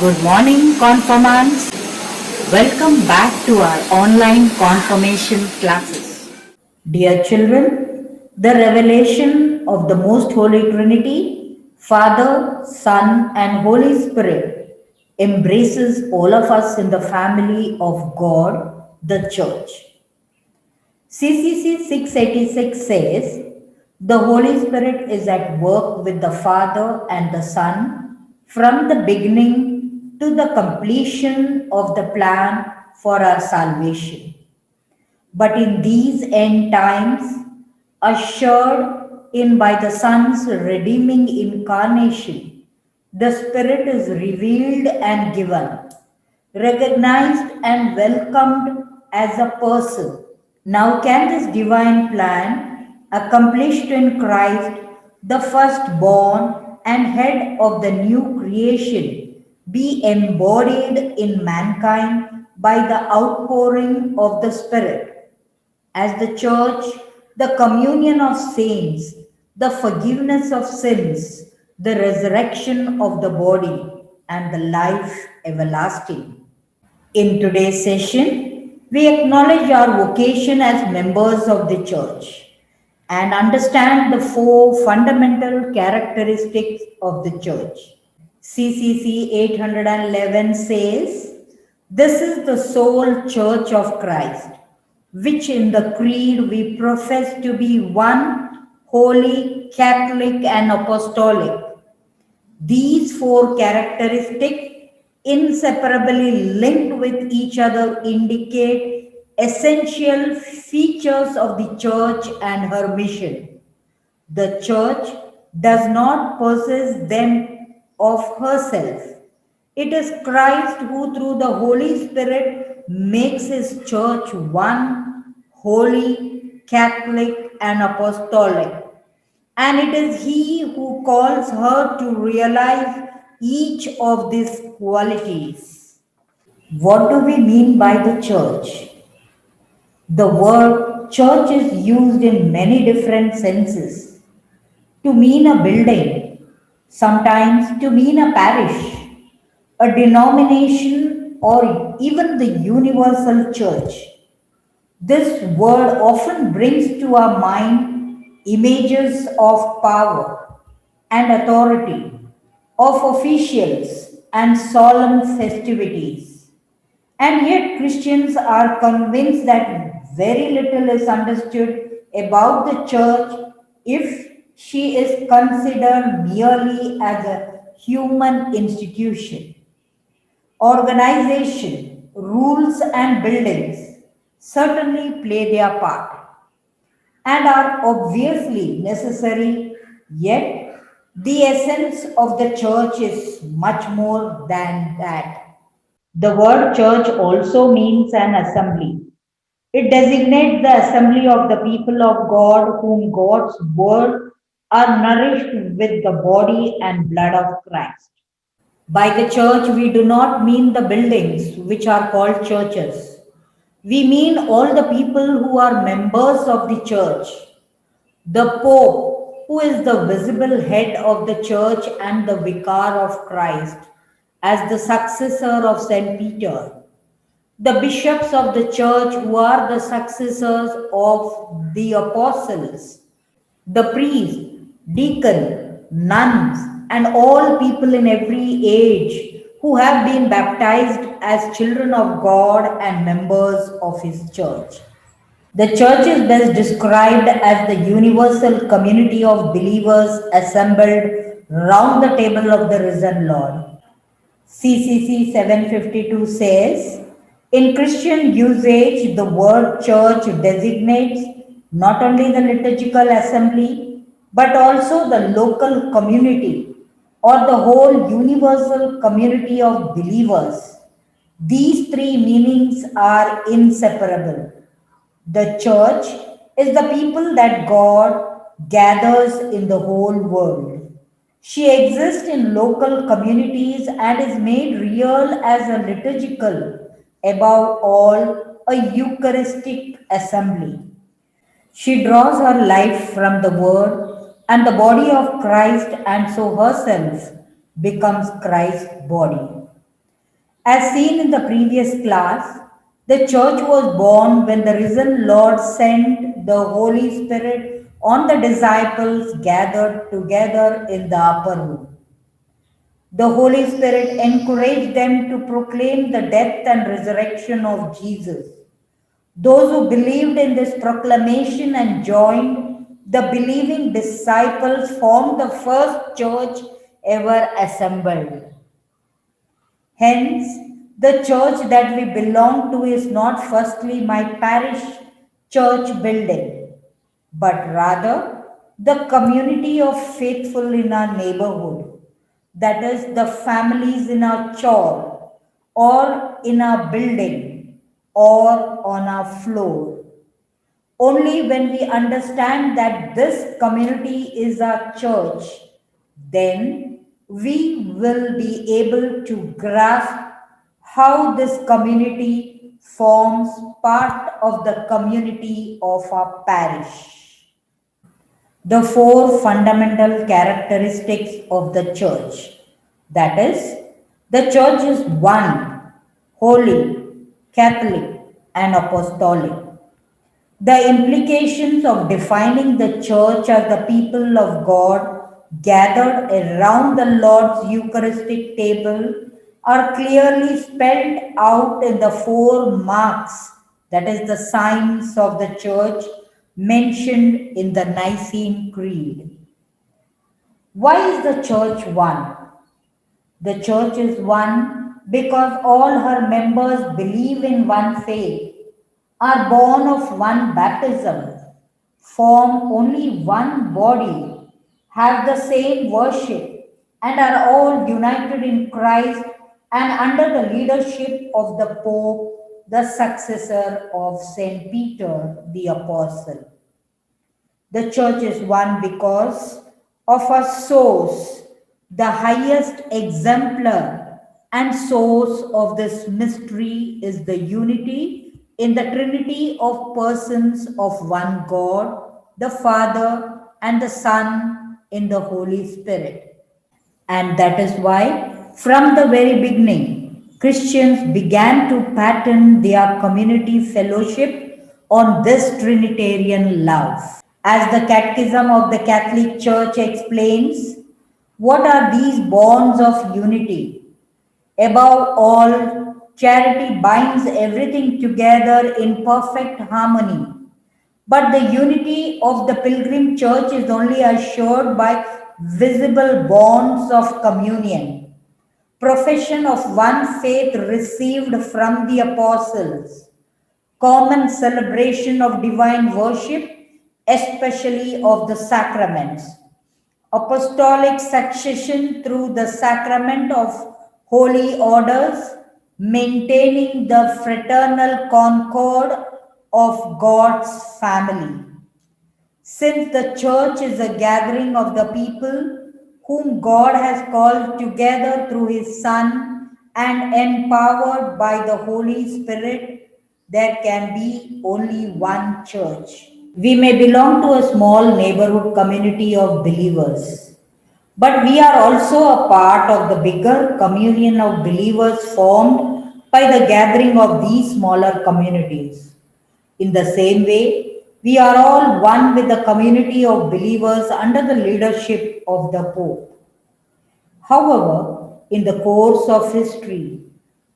Good morning, confirmants. Welcome back to our online confirmation classes. Dear children, the revelation of the Most Holy Trinity, Father, Son, and Holy Spirit embraces all of us in the family of God, the Church. CCC 686 says, the Holy Spirit is at work with the Father and the Son from the beginning to the completion of the plan for our salvation. But in these end times, ushered in by the Son's redeeming incarnation, the Spirit is revealed and given, recognized and welcomed as a person. Now, can this divine plan, accomplished in Christ, the firstborn and head of the new creation, be embodied in mankind by the outpouring of the Spirit? As the Church, the communion of saints, the forgiveness of sins, the resurrection of the body, and the life everlasting. In today's session, we acknowledge our vocation as members of the Church and understand the four fundamental characteristics of the Church. CCC 811 says, this is the sole Church of Christ, which in the Creed we profess to be one, holy, Catholic, and apostolic. These four characteristics, inseparably linked with each other, indicate essential features of the Church and her mission. The Church does not possess them of herself. It is Christ who, through the Holy Spirit, makes his Church one, holy, Catholic, and apostolic. And it is he who calls her to realize each of these qualities. What do we mean by the church? The word church is used in many different senses. To mean a building, sometimes to mean a parish, a denomination, or even the universal church. This word often brings to our mind images of power and authority, of officials and solemn festivities. And yet, Christians are convinced that very little is understood about the church if she is considered merely as a human institution. Organization, rules, and buildings certainly play their part and are obviously necessary, yet, the essence of the church is much more than that. The word church also means an assembly. It designates the assembly of the people of God whom God's word are nourished with the body and blood of Christ. By the church, we do not mean the buildings which are called churches. We mean all the people who are members of the church. The Pope, who is the visible head of the church and the vicar of Christ, as the successor of St. Peter. The bishops of the church, who are the successors of the apostles. The priest, deacon, nuns, and all people in every age who have been baptized as children of God and members of His church. The church is best described as the universal community of believers assembled round the table of the risen Lord. CCC 752 says, in Christian usage, the word church designates not only the liturgical assembly, but also the local community or the whole universal community of believers. These three meanings are inseparable. The church is the people that God gathers in the whole world. She exists in local communities and is made real as a liturgical, above all, a Eucharistic assembly. She draws her life from the Word and the body of Christ, and so herself becomes Christ's body. As seen in the previous class, the church was born when the risen Lord sent the Holy Spirit on the disciples gathered together in the upper room. The Holy Spirit encouraged them to proclaim the death and resurrection of Jesus. Those who believed in this proclamation and joined the believing disciples formed the first church ever assembled. Hence, the church that we belong to is not firstly my parish church building, but rather the community of faithful in our neighborhood, that is, the families in our church, or in our building, or on our floor. Only when we understand that this community is our church, then we will be able to grasp how this community forms part of the community of our parish. The four fundamental characteristics of the church. That is, the church is one, holy, Catholic, and apostolic. The implications of defining the church as the people of God gathered around the Lord's Eucharistic table are clearly spelled out in the four marks, that is, the signs of the church mentioned in the Nicene Creed. Why is the church one? The church is one because all her members believe in one faith, are born of one baptism, form only one body, have the same worship, and are all united in Christ and under the leadership of the Pope, the successor of Saint Peter the Apostle. The church is one because of a source, the highest exemplar and source of this mystery is the unity in the Trinity of persons of one God, the Father and the Son in the Holy Spirit. And that is why, from the very beginning, Christians began to pattern their community fellowship on this Trinitarian love. As the Catechism of the Catholic Church explains, what are these bonds of unity? Above all, charity binds everything together in perfect harmony. But the unity of the pilgrim church is only assured by visible bonds of communion, profession of one faith received from the apostles, common celebration of divine worship, especially of the sacraments, apostolic succession through the sacrament of holy orders, maintaining the fraternal concord of God's family. Since the church is a gathering of the people whom God has called together through his Son and empowered by the Holy Spirit, there can be only one church. We may belong to a small neighborhood community of believers, but we are also a part of the bigger communion of believers formed by the gathering of these smaller communities. In the same way, we are all one with the community of believers under the leadership of the Pope. However, in the course of history,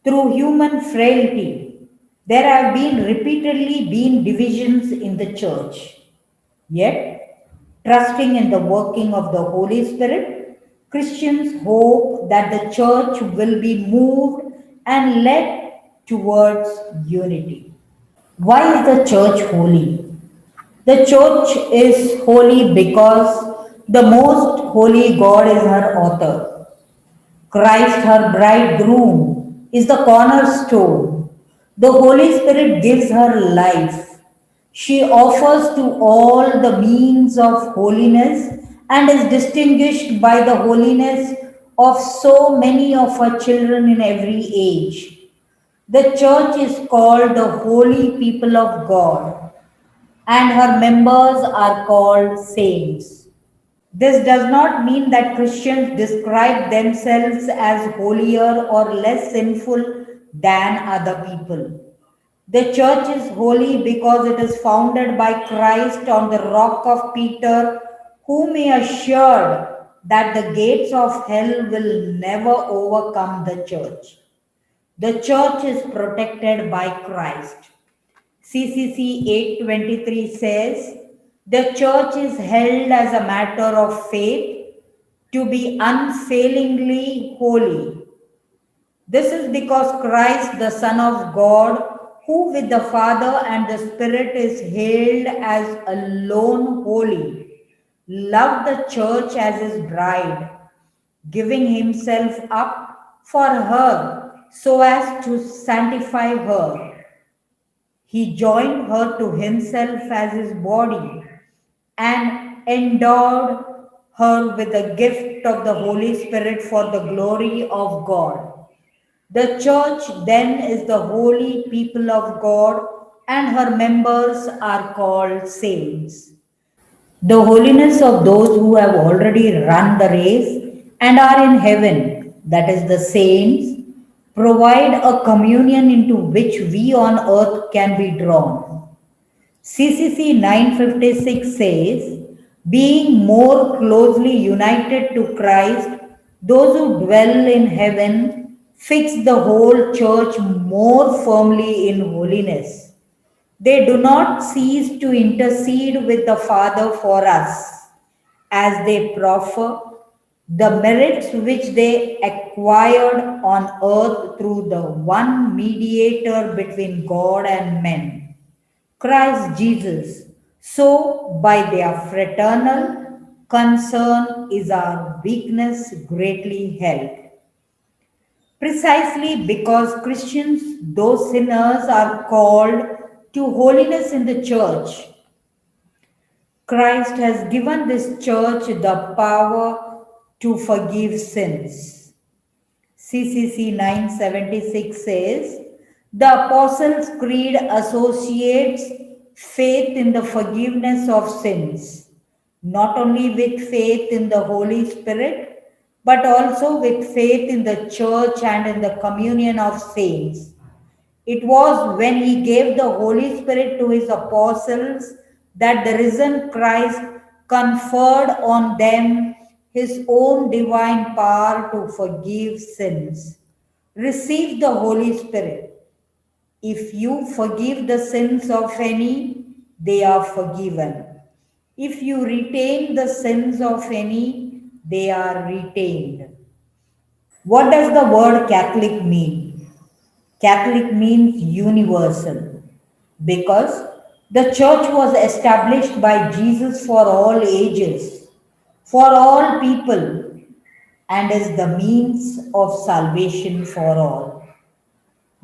through human frailty, there have been repeatedly been divisions in the church. Yet, trusting in the working of the Holy Spirit, Christians hope that the church will be moved and led towards unity. Why is the church holy? The church is holy because the most holy God is her author. Christ, her bridegroom, is the cornerstone. The Holy Spirit gives her life. She offers to all the means of holiness and is distinguished by the holiness of so many of her children in every age. The church is called the holy people of God, and her members are called saints. This does not mean that Christians describe themselves as holier or less sinful than other people. The church is holy because it is founded by Christ on the rock of Peter, whom he assured that the gates of hell will never overcome the church. The church is protected by Christ. CCC 823 says, the church is held as a matter of faith to be unfailingly holy. This is because Christ, the Son of God, who with the Father and the Spirit is hailed as alone holy, loved the church as his bride, giving himself up for her so as to sanctify her. He joined her to himself as his body and endowed her with the gift of the Holy Spirit for the glory of God. The church then is the holy people of God, and her members are called saints. The holiness of those who have already run the race and are in heaven, that is, the saints, provide a communion into which we on earth can be drawn. CCC 956 says, being more closely united to Christ, those who dwell in heaven fix the whole church more firmly in holiness. They do not cease to intercede with the Father for us as they proffer the merits which they acquired on earth through the one mediator between God and men, Christ Jesus. So, by their fraternal concern, is our weakness greatly helped. Precisely because Christians, though sinners, are called to holiness in the church, Christ has given this church the power to forgive sins. CCC 976 says, the Apostles' Creed associates faith in the forgiveness of sins, not only with faith in the Holy Spirit, but also with faith in the church and in the communion of saints. It was when he gave the Holy Spirit to his apostles that the risen Christ conferred on them his own divine power to forgive sins. Receive the Holy Spirit. If you forgive the sins of any, they are forgiven. If you retain the sins of any, they are retained. What does the word Catholic mean? Catholic means universal because the church was established by Jesus for all ages, for all people, and is the means of salvation for all.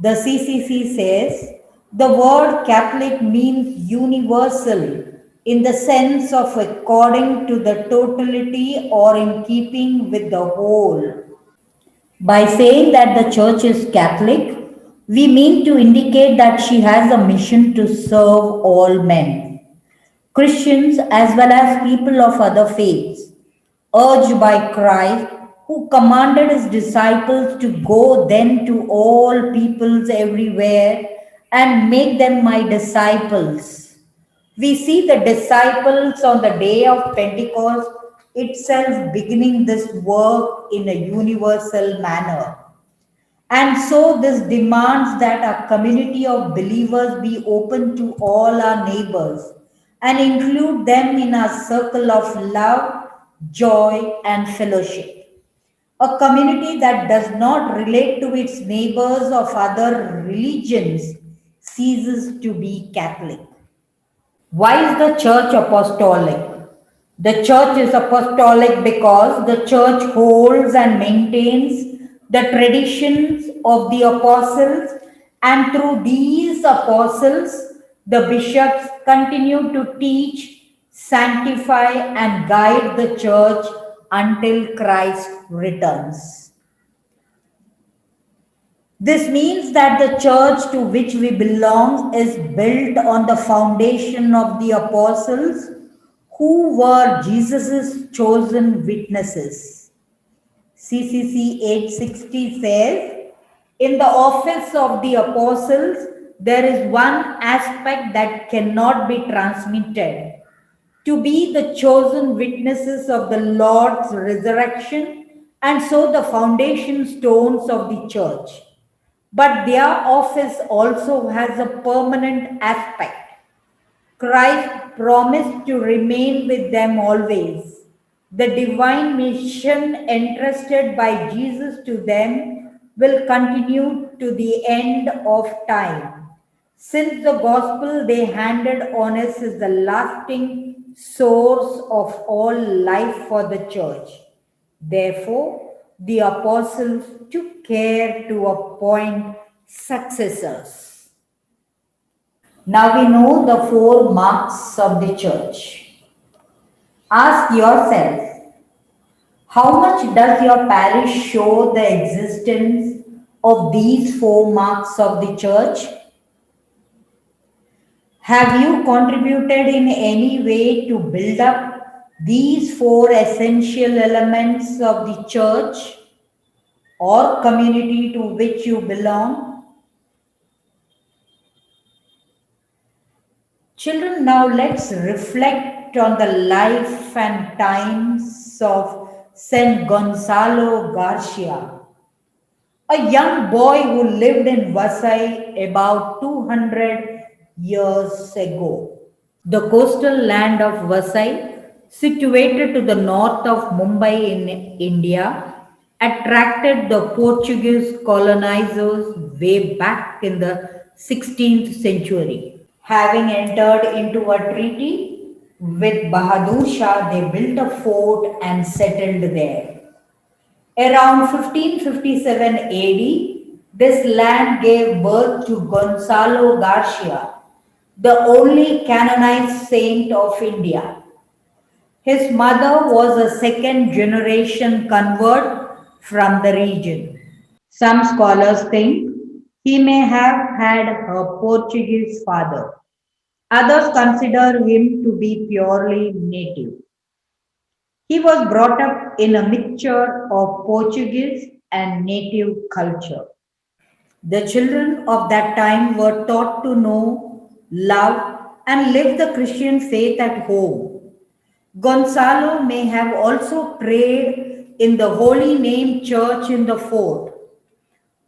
The CCC says the word Catholic means universal in the sense of according to the totality or in keeping with the whole. By saying that the church is Catholic, we mean to indicate that she has a mission to serve all men, Christians as well as people of other faiths, urged by Christ, who commanded his disciples to go then to all peoples everywhere and make them my disciples. We see the disciples on the day of Pentecost itself beginning this work in a universal manner. And so, this demands that a community of believers be open to all our neighbors and include them in our circle of love, joy, and fellowship. A community that does not relate to its neighbors of other religions ceases to be Catholic. Why is the church apostolic? The church is apostolic because the church holds and maintains the traditions of the apostles, and through these apostles, the bishops continue to teach, sanctify, and guide the church until Christ returns. This means that the church to which we belong is built on the foundation of the apostles who were Jesus' chosen witnesses. CCC 860 says, In the office of the apostles, there is one aspect that cannot be transmitted: to be the chosen witnesses of the Lord's resurrection, and so the foundation stones of the church. But their office also has a permanent aspect. Christ promised to remain with them always. The divine mission entrusted by Jesus to them will continue to the end of time. Since the gospel they handed on us is the lasting source of all life for the church. Therefore, the apostles took care to appoint successors. Now we know the four marks of the church. Ask yourself, how much does your parish show the existence of these four marks of the church? Have you contributed in any way to build up these four essential elements of the church or community to which you belong? Children, now let's reflect on the life and times of Saint Gonzalo Garcia, a young boy who lived in Vasai about 200 years ago. The coastal land of Vasai, situated to the north of Mumbai in India, attracted the Portuguese colonizers way back in the 16th century. Having entered into a treaty with Bahadur Shah, they built a fort and settled there. Around 1557 AD, this land gave birth to Gonzalo Garcia, the only canonized saint of India. His mother was a second generation convert from the region. Some scholars think he may have had a Portuguese father. Others consider him to be purely native. He was brought up in a mixture of Portuguese and native culture. The children of that time were taught to know, love, and live the Christian faith at home. Gonzalo may have also prayed in the Holy Name Church in the fort.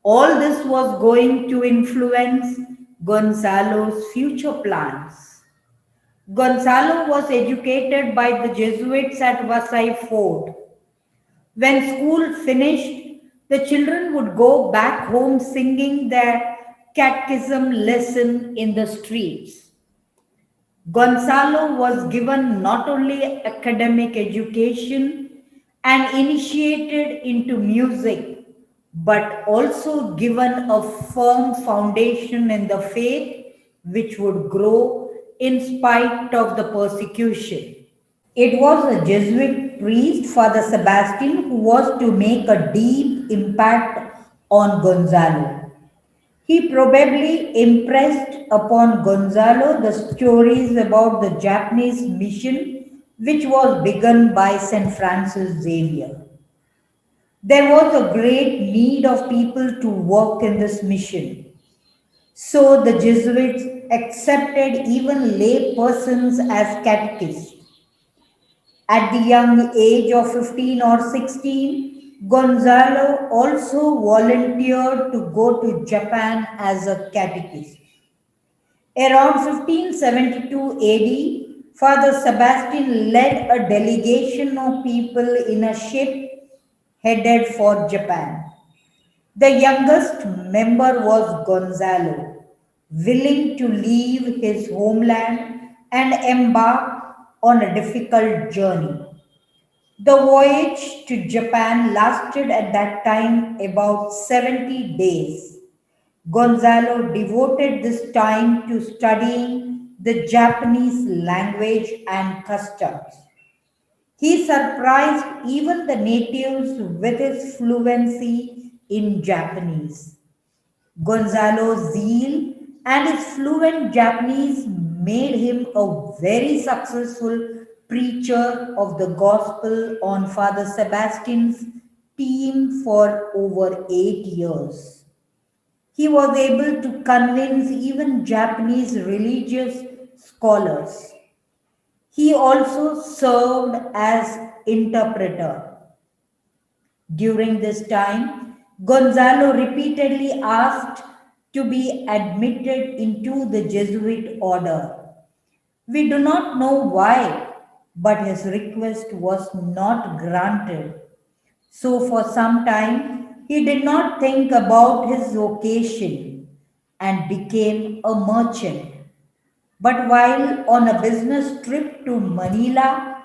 All this was going to influence Gonzalo's future plans. Gonzalo was educated by the Jesuits at Vasai Fort. When school finished, the children would go back home singing their catechism lesson in the streets. Gonzalo was given not only academic education and initiated into music, but also given a firm foundation in the faith which would grow in spite of the persecution. It was a Jesuit priest, Father Sebastian, who was to make a deep impact on Gonzalo. He probably impressed upon Gonzalo the stories about the Japanese mission, which was begun by St. Francis Xavier. There was a great need of people to work in this mission. So the Jesuits accepted even lay persons as catechists. At the young age of 15 or 16, Gonzalo also volunteered to go to Japan as a catechist. Around 1572 AD, Father Sebastian led a delegation of people in a ship headed for Japan. The youngest member was Gonzalo, willing to leave his homeland and embark on a difficult journey. The voyage to Japan lasted at that time about 70 days. Gonzalo devoted this time to studying the Japanese language and customs. He surprised even the natives with his fluency in Japanese. Gonzalo's zeal and his fluent Japanese made him a very successful preacher of the gospel on Father Sebastian's team for over 8 years. He was able to convince even Japanese religious scholars. He also served as interpreter. During this time, Gonzalo repeatedly asked to be admitted into the Jesuit order. We do not know why, but his request was not granted. So, for some time, he did not think about his vocation and became a merchant. But while on a business trip to Manila,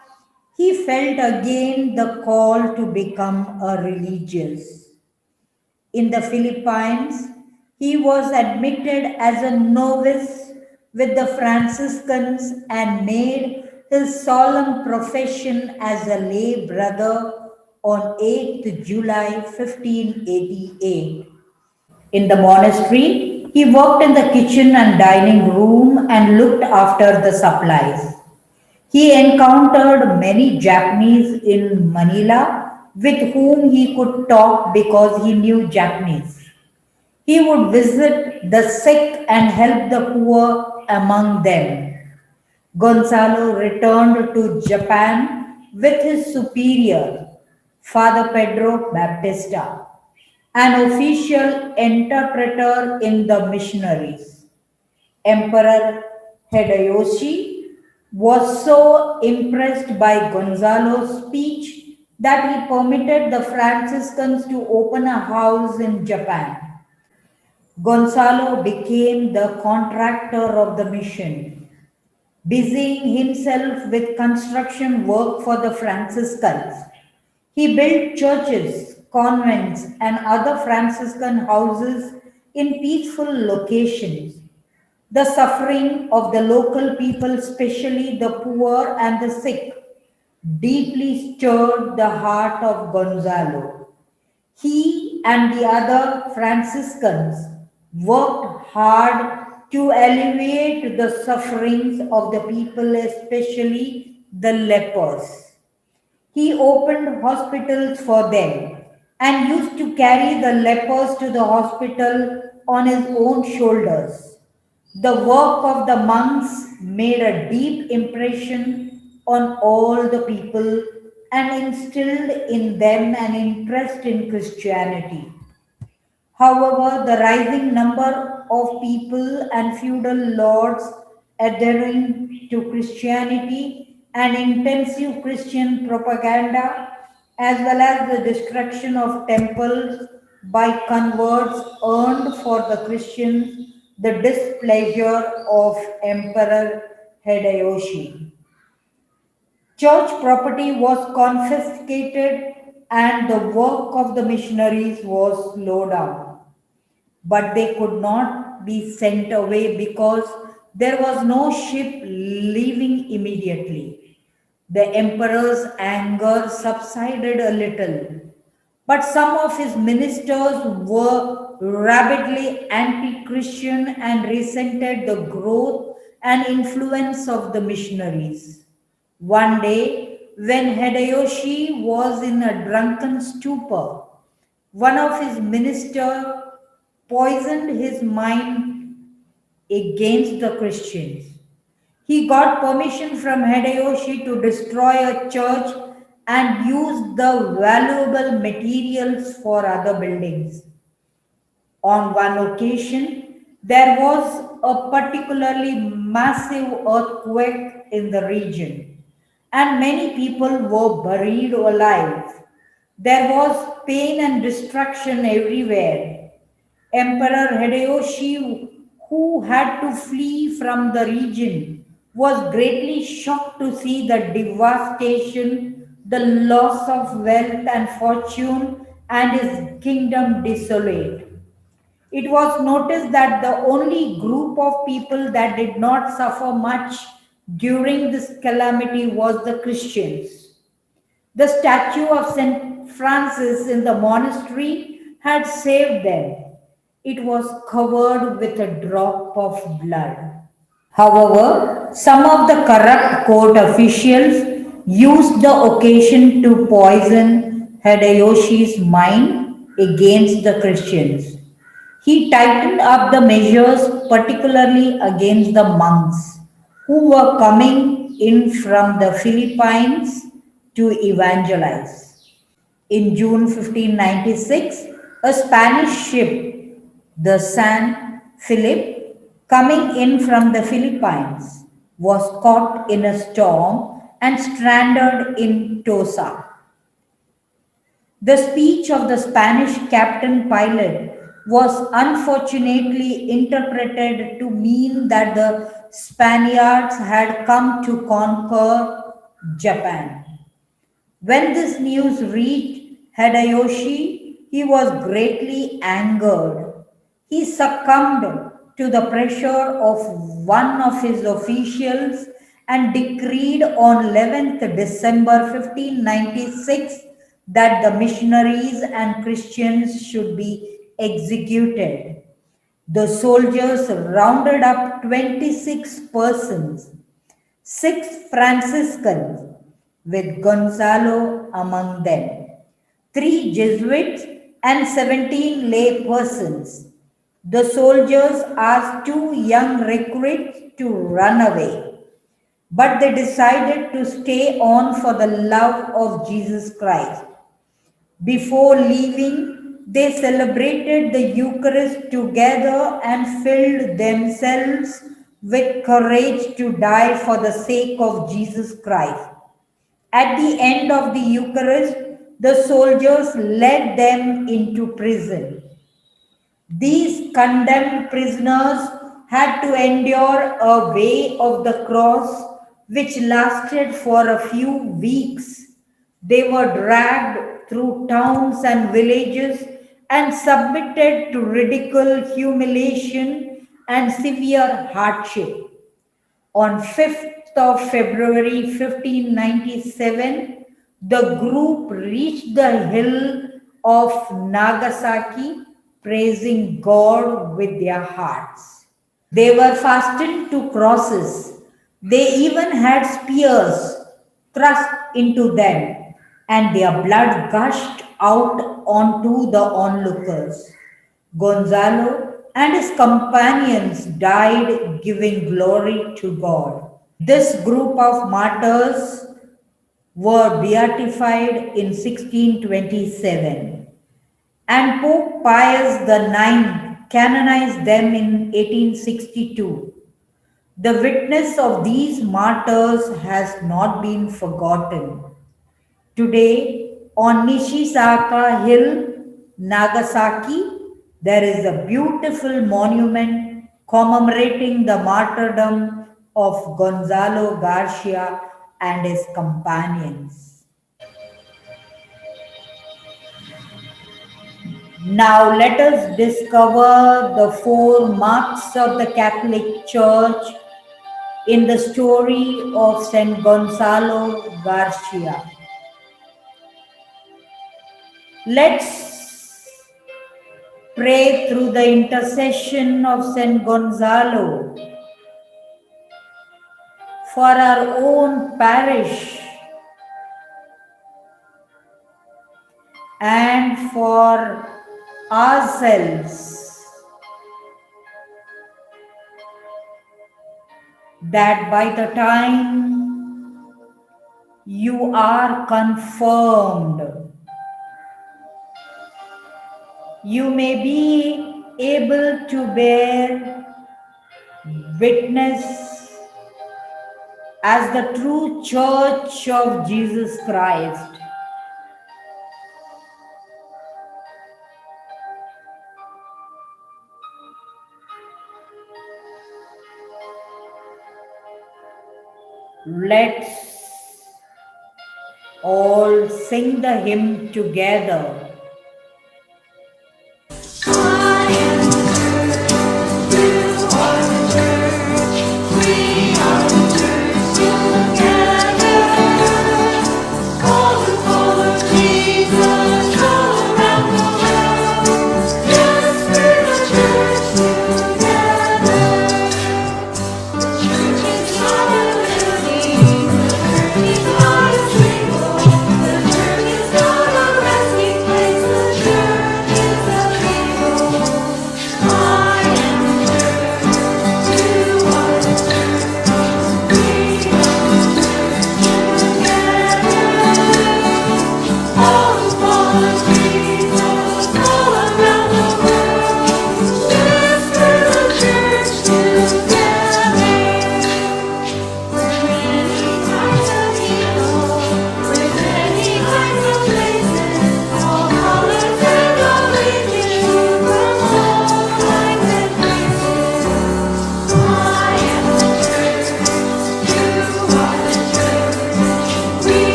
he felt again the call to become a religious. In the Philippines, he was admitted as a novice with the Franciscans and made his solemn profession as a lay brother on 8th July 1588. In the monastery, he worked in the kitchen and dining room and looked after the supplies. He encountered many Japanese in Manila with whom he could talk because he knew Japanese. He would visit the sick and help the poor among them. Gonzalo returned to Japan with his superior, Father Pedro Baptista, an official interpreter in the missionaries. Emperor Hideyoshi was so impressed by Gonzalo's speech that he permitted the Franciscans to open a house in Japan. Gonzalo became the contractor of the mission, busying himself with construction work for the Franciscans. He built churches, convents, and other Franciscan houses in peaceful locations. The suffering of the local people, especially the poor and the sick, deeply stirred the heart of Gonzalo. He and the other Franciscans worked hard to alleviate the sufferings of the people, especially the lepers. He opened hospitals for them and used to carry the lepers to the hospital on his own shoulders. The work of the monks made a deep impression on all the people and instilled in them an interest in Christianity. However, the rising number of people and feudal lords adhering to Christianity and intensive Christian propaganda, as well as the destruction of temples by converts, earned for the Christians the displeasure of Emperor Hideyoshi. Church property was confiscated and the work of the missionaries was slowed down, but they could not be sent away because there was no ship leaving immediately. The emperor's anger subsided a little, but some of his ministers were rabidly anti Christian and resented the growth and influence of the missionaries. One day, when Hideyoshi was in a drunken stupor, one of his ministers poisoned his mind against the Christians. He got permission from Hideyoshi to destroy a church and use the valuable materials for other buildings. On one occasion, there was a particularly massive earthquake in the region, and many people were buried alive. There was pain and destruction everywhere. Emperor Hideyoshi, who had to flee from the region, was greatly shocked to see the devastation, the loss of wealth and fortune, and his kingdom desolate. It was noticed that the only group of people that did not suffer much during this calamity was the Christians. The statue of St. Francis in the monastery had saved them. It was covered with a drop of blood. However, some of the corrupt court officials used the occasion to poison Hideyoshi's mind against the Christians. He tightened up the measures, particularly against the monks who were coming in from the Philippines to evangelize. In June 1596, a Spanish ship, the San Philip, coming in from the Philippines, was caught in a storm and stranded in Tosa. The speech of the Spanish captain pilot was unfortunately interpreted to mean that the Spaniards had come to conquer Japan. When this news reached Hideyoshi, he was greatly angered. He succumbed to the pressure of one of his officials and decreed on 11th December 1596 that the missionaries and Christians should be executed. The soldiers rounded up 26 persons, 6 Franciscans, with Gonzalo among them, 3 Jesuits, and 17 lay persons. The soldiers asked 2 young recruits to run away, but they decided to stay on for the love of Jesus Christ. Before leaving, they celebrated the Eucharist together and filled themselves with courage to die for the sake of Jesus Christ. At the end of the Eucharist, the soldiers led them into prison. These condemned prisoners had to endure a way of the cross which lasted for a few weeks. They were dragged through towns and villages and submitted to ridicule, humiliation, and severe hardship. On 5th of February 1597, the group reached the hill of Nagasaki, praising God with their hearts. They were fastened to crosses. They even had spears thrust into them, and their blood gushed out onto the onlookers. Gonzalo and his companions died giving glory to God. This group of martyrs were beatified in 1627, and Pope Pius IX canonized them in 1862. The witness of these martyrs has not been forgotten. Today, on Nishisaka Hill, Nagasaki, there is a beautiful monument commemorating the martyrdom of Gonzalo Garcia and his companions. Now let us discover the 4 marks of the Catholic Church in the story of Saint Gonzalo Garcia. Let's pray through the intercession of Saint Gonzalo for our own parish and for ourselves, that by the time you are confirmed, you may be able to bear witness as the true Church of Jesus Christ. Let's all sing the hymn together.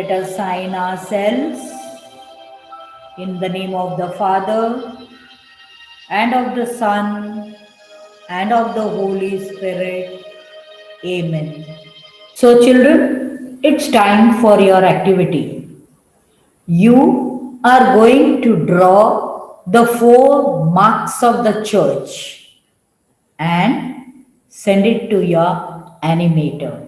let us sign ourselves in the name of the Father, and of the Son, and of the Holy Spirit. Amen. So, children, it's time for your activity. You are going to draw the 4 marks of the church and send it to your animator.